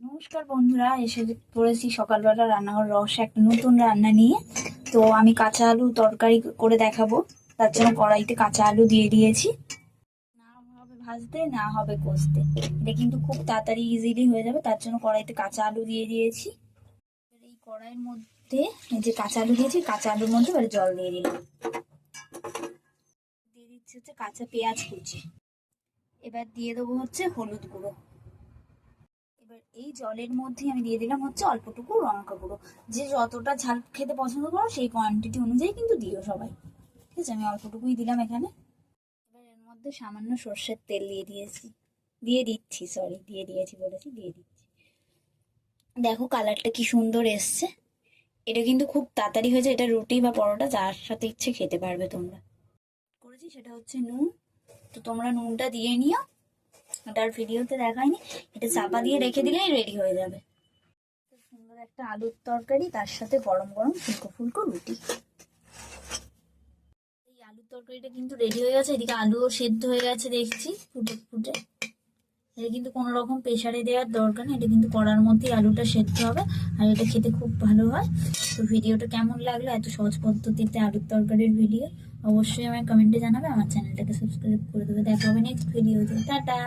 নমস্কার বন্ধুরা, এসে পড়েছি সকালবেলা রান্নাঘর রহস্য একটা নতুন রান্না নিয়ে। তো আমি কাঁচা আলু তরকারি করে দেখাবো। তার জন্য কড়াইতে কাঁচা আলু দিয়ে দিয়েছি। না হবে ভাজতে, না হবে কষতে, এটা কিন্তু খুব তাড়াতাড়ি ইজিলি হয়ে যাবে। তার জন্য কড়াইতে কাঁচা আলু দিয়ে দিয়েছি। এবার এই কড়াইয়ের মধ্যে এই যে কাঁচা আলু দিয়েছি, কাঁচা আলুর মধ্যে এবার জল দিয়ে দিলাম। দিয়ে দিচ্ছি হচ্ছে কাঁচা পেঁয়াজ কুচি। এবার দিয়ে দেবো হচ্ছে হলুদ গুঁড়ো। এবার এই জলের মধ্যে আমি দিয়ে দিলাম হচ্ছে অল্পটুকু লঙ্কা গুঁড়ো। যে যতটা ঝাল খেতে পছন্দ করো সেই কোয়ান্টিটি অনুযায়ী কিন্তু দিও সবাই। ঠিক আছে, আমি অল্পটুকুই দিলাম এখানে। এবার এর মধ্যে সামান্য সর্ষের তেল দিয়ে দিচ্ছি, সরি দিয়ে দিয়েছি বলেছি, দিয়ে দিচ্ছি। দেখো কালারটা কি সুন্দর এসছে। এটা কিন্তু খুব তাড়াতাড়ি হয়ে যায়, এটা রুটি বা পরোটা যার সাথে ইচ্ছে খেতে পারবে তোমরা। করেছি সেটা হচ্ছে নুন। তো তোমরা নুনটা দিয়ে নিও, ওটার ভিডিওতে দেখায়নি। এটা চাপা দিয়ে রেখে দিলেই রেডি হয়ে যাবে। সুন্দর একটা আলুর তরকারি, তার সাথে গরম গরম ফুলকো ফুলকো রুটি। এই আলুর তরকারিটা কিন্তু রেডি হয়ে গেছে। এদিকে আলুও সেদ্ধ হয়ে গেছে দেখছি ফুটে ফুটে। এটা কিন্তু কোনো রকম প্রেসারে দেওয়ার দরকার নেই, এটা কিন্তু কড়ার মধ্যেই আলুটা সেদ্ধ হবে। আর এটা খেতে খুব ভালো হয়। তো ভিডিওটা কেমন লাগলো, এত সহজ পদ্ধতিতে আলুর তরকারির ভিডিও, অবশ্যই আমার কমেন্টে জানাবে। আমার চ্যানেলটাকে সাবস্ক্রাইব করে দেবে। দেখা হবে নেক্সট ভিডিওতে। টাটা।